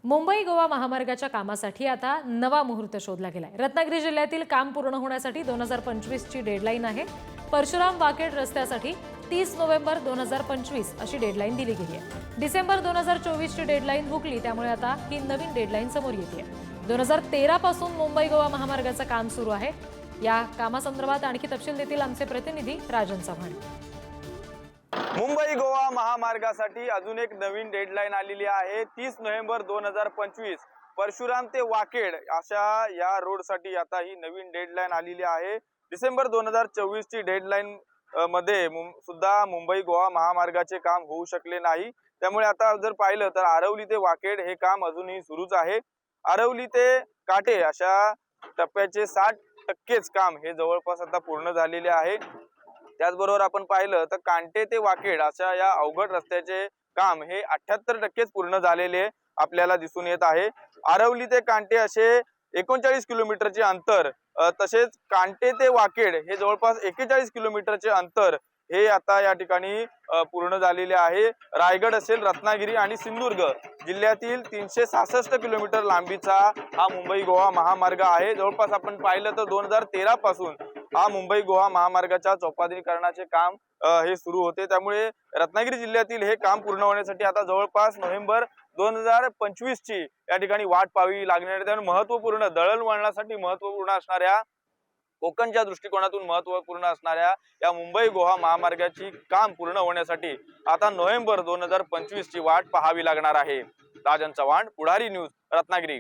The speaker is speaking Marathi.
मुंबई गोवा महामार्गाच्या कामासाठी आता नवा मुहूर्त शोधला गेलाय। रत्नागिरी जिल्ह्यातील काम पूर्ण होण्यासाठी 2025 ची डेडलाईन आहे। परशुराम वाकेड रस्त्यासाठी 30 नोव्हेंबर 2025 अशी डेडलाईन दिली गेली आहे। डिसेंबर 2024 ची डेडलाईन हुकली, त्यामुळे आता ही नवीन डेडलाईन समोर येते। 2013 पासून मुंबई गोवा महामार्गाचं काम सुरू आहे। या कामासंदर्भात आणखी तपशील देतील आमचे प्रतिनिधी राजन चव्हाण। मुंबई गोवा महामार्गासाठी अजून एक नवीन डेडलाईन आलेली आहे। 30 नोव्हेंबर 2025 परशुराम ते वाकेड अशा या रोडसाठी आता ही नवीन डेडलाईन आलेली आहे। डिसेंबर 2024 ची डेडलाईन मध्ये सुद्धा मुंबई गोवा महामार्गाचे काम होऊ शकले नाही। त्यामुळे आता जर पाहिलं तर आरवली ते वाकेड हे काम अजूनही सुरूच आहे। आरवली ते काटे अशा टप्प्याचे 60% काम हे जवळपास आता पूर्ण झालेले आहे। त्याचबरोबर आपण पाहिलं तर कांटे ते वाकेड अशा या अवघड रस्त्याचे काम हे 78% पूर्ण झालेले आपल्याला दिसून येत आहे। आरवली ते कांटे असे 39 किलोमीटरचे अंतर, तसेच कांटे ते वाकेड हे जवळपास 41 किलोमीटरचे अंतर हे आता या ठिकाणी पूर्ण झालेले आहे। रायगड असेल, रत्नागिरी आणि सिंधुदुर्ग जिल्ह्यातील 366 किलोमीटर लांबीचा हा मुंबई गोवा महामार्ग आहे। जवळपास आपण पाहिलं तर 2013 पासून हा मुंबई गोवा महामार्गाच्या चौपदरीकरणाचे काम हे सुरू होते। त्यामुळे रत्नागिरी जिल्ह्यातील हे काम पूर्ण होण्यासाठी आता जवळपास नोव्हेंबर 2025 ची या ठिकाणी वाट पाहावी लागणार आहे। त्यामुळे महत्त्वपूर्ण दळणवळणासाठी महत्त्वपूर्ण असणाऱ्या, कोकणच्या दृष्टिकोनातून महत्त्वपूर्ण असणाऱ्या या मुंबई गोवा महामार्गाची काम पूर्ण होण्यासाठी आता नोव्हेंबर 2025 ची वाट पाहावी लागणार आहे। राजन चव्हाण, पुढारी न्यूज, रत्नागिरी।